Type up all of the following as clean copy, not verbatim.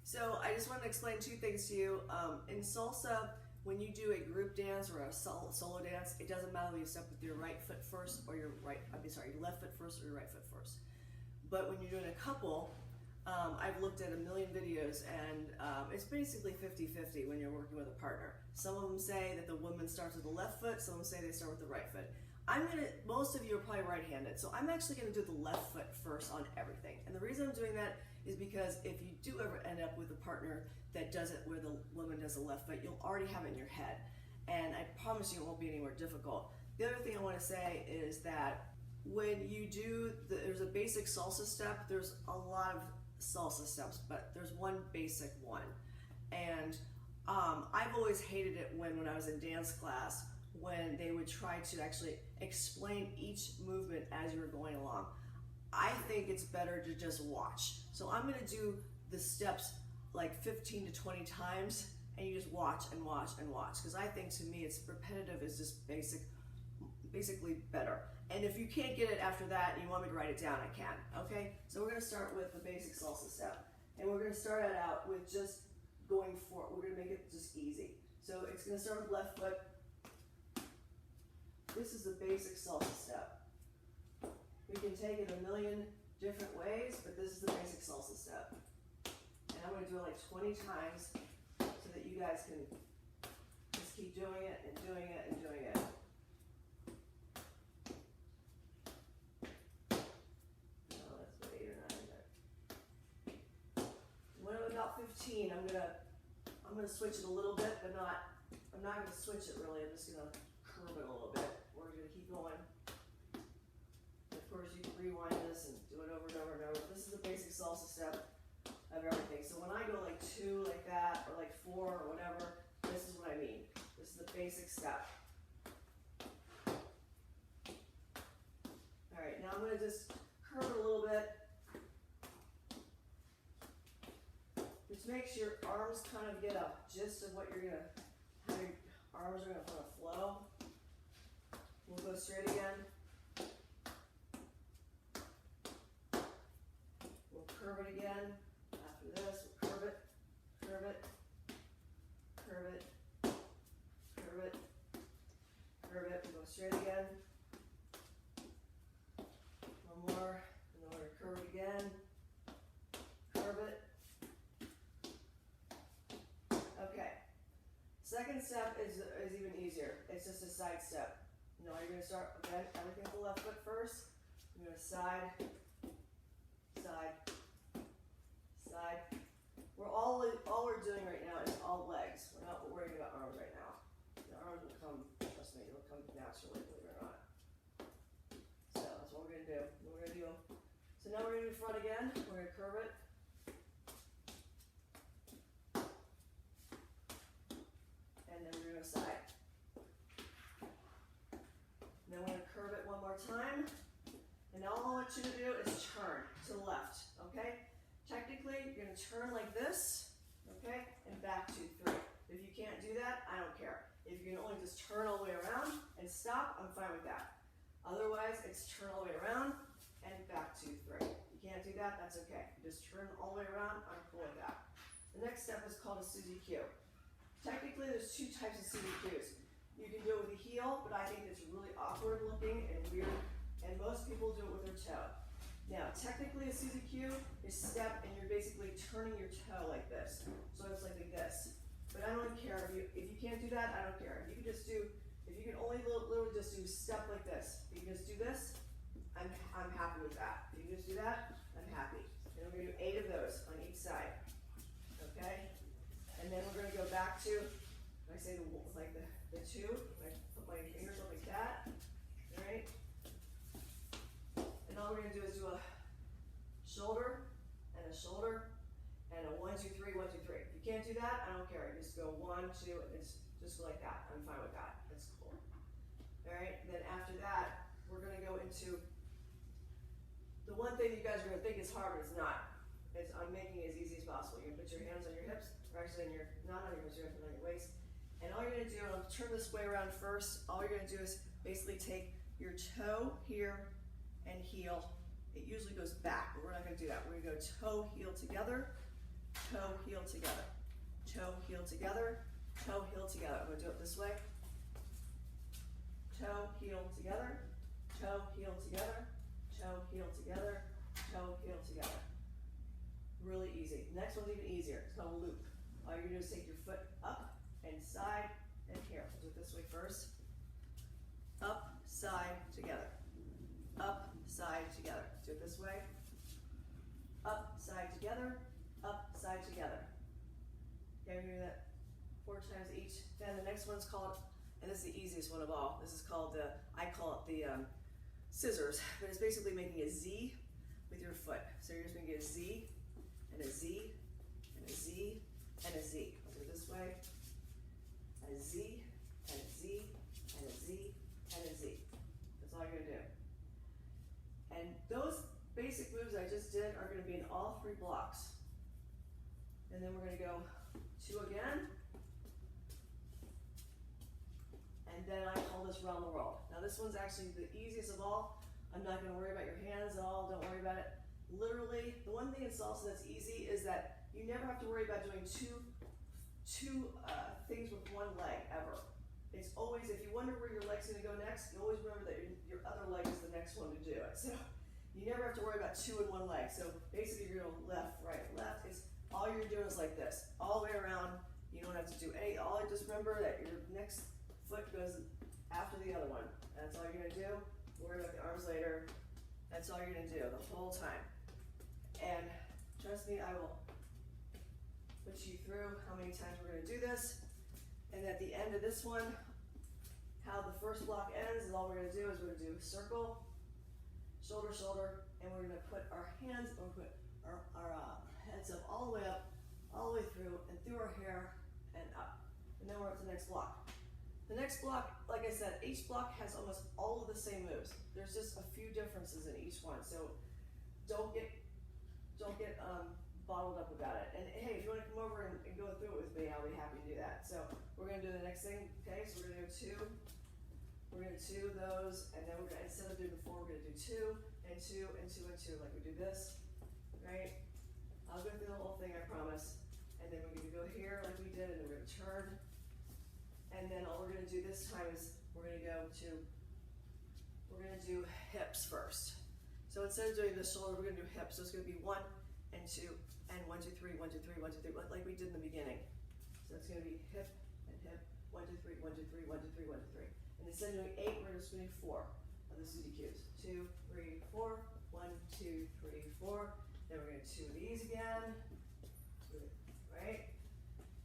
So I just want to explain two things to you. In salsa, when you do a group dance or a solo dance, it doesn't matter whether you step with your right foot first or your left foot first or your right foot first. But when you're doing a couple, I've looked at a million videos and it's basically 50-50 when you're working with a partner. Some of them say that the woman starts with the left foot, some of them say they start with the right foot. Most of you are probably right-handed, so I'm actually gonna do the left foot first on everything. And the reason I'm doing that is because if you do ever end up with a partner that does it where the woman does the left foot, you'll already have it in your head. And I promise you it won't be any more difficult. The other thing I wanna say is that when you do, there's a basic salsa step, there's a lot of salsa steps, but there's one basic one. And I've always hated it when I was in dance class, when they would try to actually explain each movement as you were going along. I think it's better to just watch. So I'm gonna do the steps like 15 to 20 times, and you just watch and watch and watch. Because I think to me it's repetitive is just basically better. And if you can't get it after that and you want me to write it down, I can, okay? So we're gonna start with the basic salsa step. And we're gonna start it out with just going forward. We're gonna make it just easy. So it's gonna start with left foot. This is the basic salsa step. We can take it a million different ways, but this is the basic salsa step. And I'm gonna do it like 20 times so that you guys can just keep doing it and doing it and doing it. No, that's about 8 or 9 there. When I'm about 15, I'm gonna switch it a little bit, but I'm not gonna switch it really, I'm just gonna curve it a little bit. We're gonna keep going. Of course, you can rewind this and do it over and over and over. This is the basic salsa step of everything. So when I go like 2 like that, or like 4 or whatever, this is what I mean. This is the basic step. All right, now I'm gonna just curve it a little bit. Just make sure your arms kind of get a gist of what you're gonna, how your arms are gonna kind of flow. We'll go straight again. We'll curve it again. After this, we'll curve it, curve it, curve it, curve it, curve it. We'll go straight again. One more, and then we're gonna curve it again. Curve it. Okay. Second step is even easier. It's just a side step. No, you're going to start, again, everything with the left foot first. You're going to side, side, side. All we're doing right now is all legs. We're not worrying about arms right now. The arms will come, trust me, it'll come naturally, believe it or not. So that's what we're going to do. We're going to do, so now we're going to do front again. We're going to curve it. And then we're going to side. Then we're going to curve it one more time. And all I want you to do is turn to the left, okay? Technically, you're going to turn like this, okay? And back 2, 3. If you can't do that, I don't care. If you can only just turn all the way around and stop, I'm fine with that. Otherwise, it's turn all the way around and back 2, 3. You can't do that, that's okay. Just turn all the way around, I'm cool with that. The next step is called a Suzy Q. Technically, there's 2 types of Suzy Qs. You can do it with a heel, but I think it's really awkward looking and weird, and most people do it with their toe. Now, technically a Suzy Q is step, and you're basically turning your toe like this. So it's like this. But I don't care, if you can't do that, I don't care. If you can just do, if you can only literally just do step like this, if you can just do this, I'm happy with that. If you can just do that, I'm happy. And we're gonna do 8 of those on each side, okay? And then we're gonna go back to, I say like the 2, I put my fingers up like that, all right? And all we're gonna do is do a shoulder, and a 1, 2, 3, 1, 2, 3. If you can't do that, I don't care. Just go 1, 2, and it's just like that. I'm fine with that. That's cool. All right, and then after that, we're gonna go into the one thing you guys are gonna think is hard, but it's not. I'm making it as easy as possible. You're gonna put your hands on your hips, or actually not on your hips, you're gonna put it on your waist. And all you're gonna do, I'll turn this way around first, all you're gonna do is basically take your toe here and heel. It usually goes back, but we're not gonna do that. We're gonna go toe, heel together, toe, heel together, toe, heel together, toe, heel together. I'm gonna do it this way. Toe, heel together, toe, heel together, toe, heel together, toe, heel together. Really easy. Next one's even easier. It's called a loop. All you're gonna do is take your foot up and side and here. We'll do it this way first. Up, side, together. Up, side, together. Do it this way. Up, side, together. Up, side, together. Okay, we're gonna do that 4 times each. Then the next one's called, and this is the easiest one of all. This is called the, I call it the scissors, but it's basically making a Z with your foot. So you're just gonna get a Z and a Z and a Z and a Z. I'll do it this way. A Z and a Z and a Z and a Z. That's all you're gonna do. And those basic moves I just did are gonna be in all 3 blocks. And then we're gonna go 2 again. And then I call this round the world. Now this one's actually the easiest of all. I'm not gonna worry about your hands at all, don't worry about it. Literally, the one thing in salsa that's easy is that you never have to worry about doing two things with one leg, ever. It's always, if you wonder where your leg's gonna go next, you always remember that your other leg is the next one to do it. So you never have to worry about 2 in one leg. So basically you're gonna left, right, left. It's, all you're doing is like this, all the way around. You don't have to do any, all just remember that your next foot goes after the other one. That's all you're gonna do. Worry about the arms later. That's all you're gonna do the whole time. And trust me, I will put you through how many times we're gonna do this. And at the end of this one, how the first block ends is all we're gonna do is we're gonna do circle, shoulder, shoulder, and we're gonna put our hands, or put our heads up all the way up, all the way through, and through our hair and up. And then we're up to the next block. The next block, like I said, each block has almost all of the same moves. There's just a few differences in each one, so don't get bottled up about it. And hey, if you want to come over and go through it with me, I'll be happy to do that. So we're gonna do the next thing. Okay, so we're gonna do 2. We're gonna 2 those, and then we're gonna, instead of doing the 4, we're gonna do 2 and 2 and 2 and 2, like we do this, right? I'll go through the whole thing, I promise. And then we're gonna go here like we did, and then we're gonna turn. And then all we're gonna do this time is we're gonna do hips first. So instead of doing the shoulder, we're gonna do hips. So it's gonna be 1 and 2 and 1, 2, 3, 1, 2, 3, 1, 2, 3, like we did in the beginning. So it's gonna be hip and hip, 1, 2, 3, 1, 2, 3, 1, 2, 3, 1, 2, 3. And instead of doing 8, we're just doing 4 of the Suzy Q's. 2, 3, 4, 1, 2, 3, 4. Then we're gonna 2 of these again, right?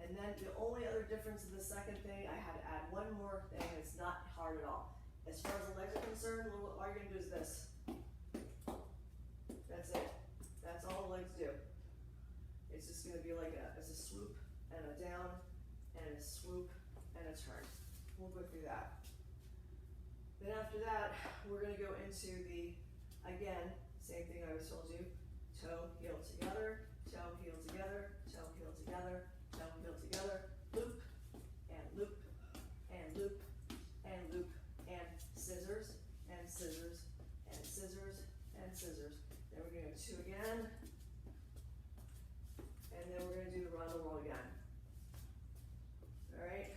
And then the only other difference in the second thing, I had to add one more thing. It's not hard at all. As far as the legs are concerned, all you're gonna do is this. That's it. That's all the legs do. It's just gonna be like it's a swoop and a down and a swoop and a turn. We'll go through that. Then after that, we're gonna go into the, again, same thing I always told you. Toe, heel together, toe, heel together, toe, heel together, toe, heel together, loop, and loop, and loop, and loop, and scissors, and scissors, and scissors, and scissors. Then we're gonna go 2 again, and then we're gonna do the round the roll again. All right?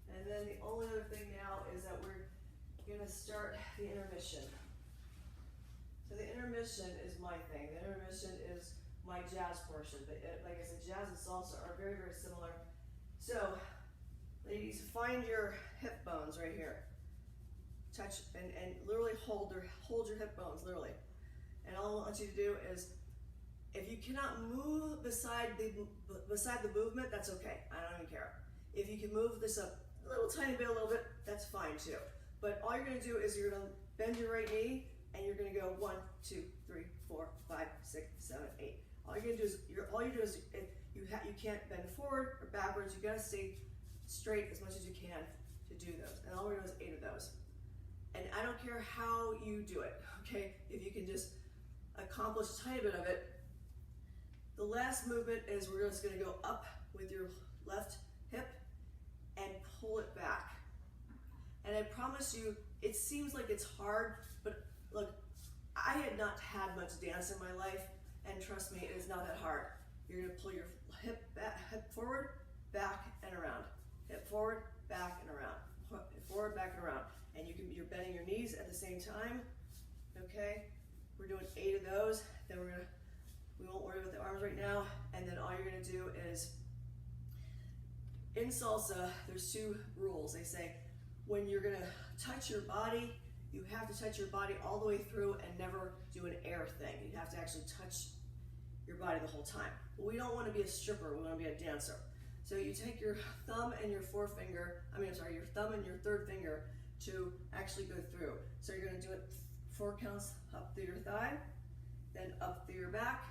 And then the only other thing now is that we're gonna start the intermission. So the intermission is my thing. The intermission is my jazz portion. But like I said, jazz and salsa are very, very similar. So, ladies, find your hip bones right here. Touch and literally hold your hip bones, literally. And all I want you to do is, if you cannot move beside the movement, that's okay. I don't even care. If you can move this up a little tiny bit, a little bit, that's fine too. But all you're gonna do is you're gonna bend your right knee and you're gonna go 1, 2, 3, 4, 5, 6, 7, 8. All you're gonna do is you can't bend forward or backwards. You gotta stay straight as much as you can to do those. And all we're doing is 8 of those. And I don't care how you do it, okay? If you can just accomplish a tiny bit of it. The last movement is we're just gonna go up with your left hip and pull it back. And I promise you, it seems like it's hard, but look, I had not had much dance in my life, and trust me, it is not that hard. You're gonna pull your hip forward, back, and around. Hip forward, back, and around. Hip forward, back, and around. And you're bending your knees at the same time, okay? We're doing 8 of those. Then we won't worry about the arms right now. And then all you're gonna do is, in salsa, there's 2 rules. They say, when you're gonna touch your body, you have to touch your body all the way through and never do an air thing. You have to actually touch your body the whole time. But we don't wanna be a stripper, we wanna be a dancer. So you take your thumb and your your thumb and your 3rd finger to actually go through. So you're gonna do it 4 counts up through your thigh, then up through your back,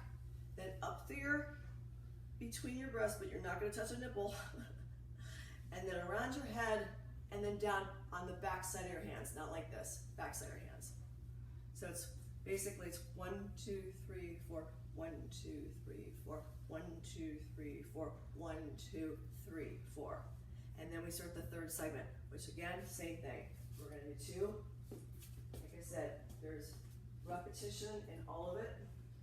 then up through your, between your breasts, but you're not gonna touch a nipple, and then around your head, and then down on the back side of your hands, not like this, back side of your hands. So it's basically, it's 1, 2, 3, 4, 1, 2, 3, 4, 1, 2, 3, 4, 1, 2, 3, 4. And then we start the 3rd segment, which again, same thing. We're gonna do 2. Like I said, there's repetition in all of it.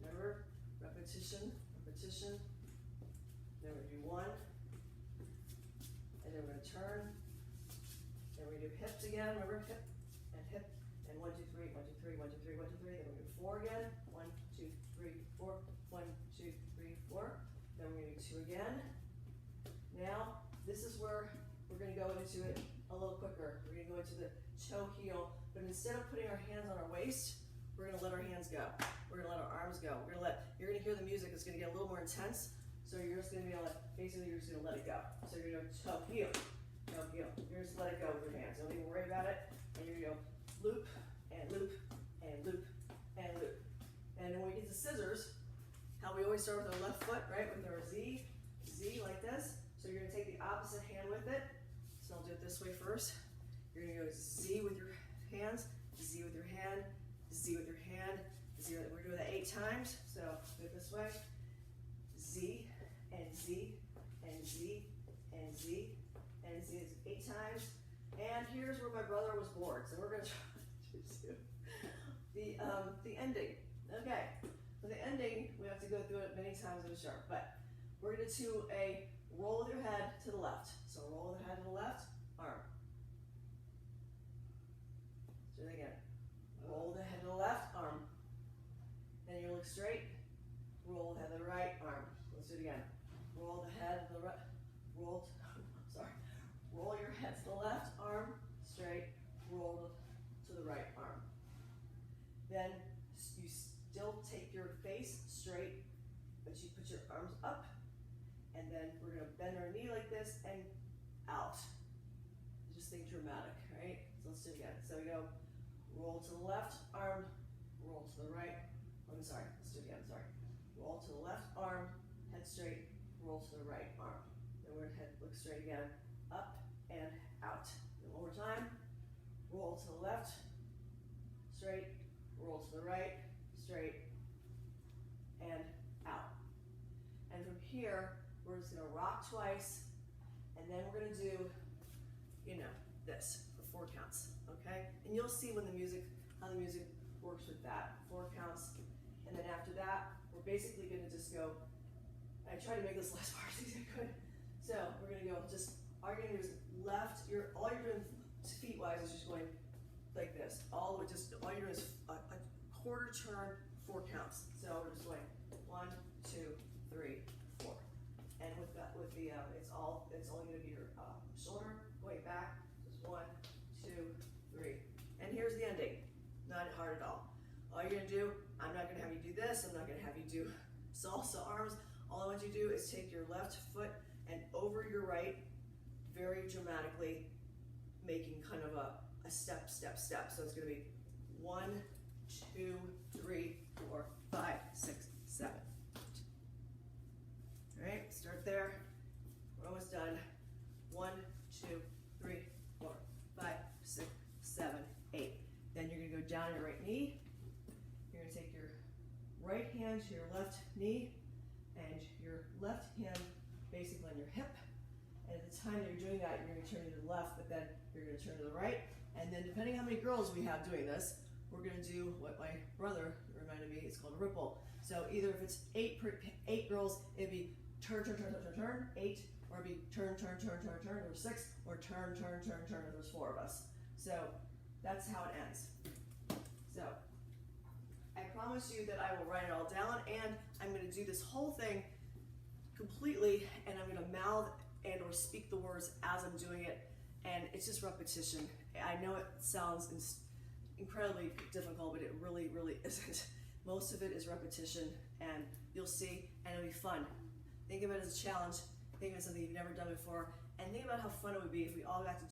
Remember, repetition, repetition. Then we do 1, and then we're gonna turn. Then we do hips again, remember, hip, and 1, 2, 3, 1, 2, 3, 1, 2, 3, 1, 2, 3. Then we do 4 again, 1, 2, 3, 4, 1, 2, 3, 4. Then we're gonna do 2 again. Now, this is where we're gonna go into it a little quicker. We're gonna go into the toe heel, but instead of putting our hands on our waist, we're gonna let our hands go. We're gonna let our arms go. You're gonna hear the music, it's gonna get a little more intense, so you're just gonna be able to, basically you're just gonna let it go. So you're gonna go toe heel, toe heel. You're just let it go with your hands. Don't even worry about it. And you're gonna go loop, and loop, and loop, and loop. And then when we get to scissors, how we always start with our left foot, right? With our Z like this. So you're gonna take the opposite hand with it. So I'll do it this way first. You're gonna go Z with your hands, Z with your hand, Z with your hand, Z. We're doing that 8 times. So do it this way. Z and Z and Z and Z and Z is 8 times. And here's where my brother was bored. So we're gonna try to do the ending. Okay. For the ending, we have to go through it many times in a sharp, but we're gonna do a roll with your head to the left. So roll with the head to the left, arm. Do it again. Roll the head to the left, arm. Then you look straight. Roll the head to the right, arm. Let's do it again. Roll the head to the right. Roll your head to the left, arm, straight. Roll to the right, arm. Then you still take your face straight, but you put your arms up. And then we're gonna bend our knee like this and out. Just think dramatic, right? So let's do it again. So we go roll to the left, arm, roll to the right. I'm sorry, let's do it again, sorry. Roll to the left arm, head straight, roll to the right arm. Then we're gonna head look straight again, up and out. And one more time. Roll to the left, straight, roll to the right, straight, and out. And from here, we're just gonna rock twice, and then we're gonna do, this for 4 counts, okay? And you'll see when how the music works with that. 4 counts, and then after that, we're basically gonna just go, I tried to make this last part as easy as I could. So we're gonna go all you're gonna do is left, all you're doing feet-wise is just going like this. All you're doing is a quarter turn, 4 counts. So we're just going 1, 2, 3, 4. And it's only going to be your shoulder going back. Just 1, 2, 3. And here's the ending. Not hard at all. All you're going to do, I'm not going to have you do this. I'm not going to have you do salsa arms. All I want you to do is take your left foot and over your right, very dramatically, making kind of a step, step, step. So it's going to be 1, 2, 3, 4, 5, 6, 7. All right, start there. We're almost done. 1, 2, 3, 4, 5, 6, 7, 8. Then you're gonna go down your right knee. You're gonna take your right hand to your left knee and your left hand basically on your hip. And at the time you're doing that, you're gonna turn to the left, but then you're gonna turn to the right And then depending how many girls we have doing this, we're gonna do what my brother reminded me, it's called a ripple. So either if it's eight girls, it'd be turn, turn, turn, turn, turn, turn, 8, or it'd be turn, turn, turn, turn, turn, or 6, or turn, turn, turn, turn, if there's 4 of us. So that's how it ends. So I promise you that I will write it all down, and I'm gonna do this whole thing completely, and I'm gonna mouth and or speak the words as I'm doing it, and it's just repetition. I know it sounds incredibly difficult, but it really, really isn't. Most of it is repetition, and you'll see, and it'll be fun. Think of it as a challenge, think of it as something you've never done before, and think about how fun it would be if we all got to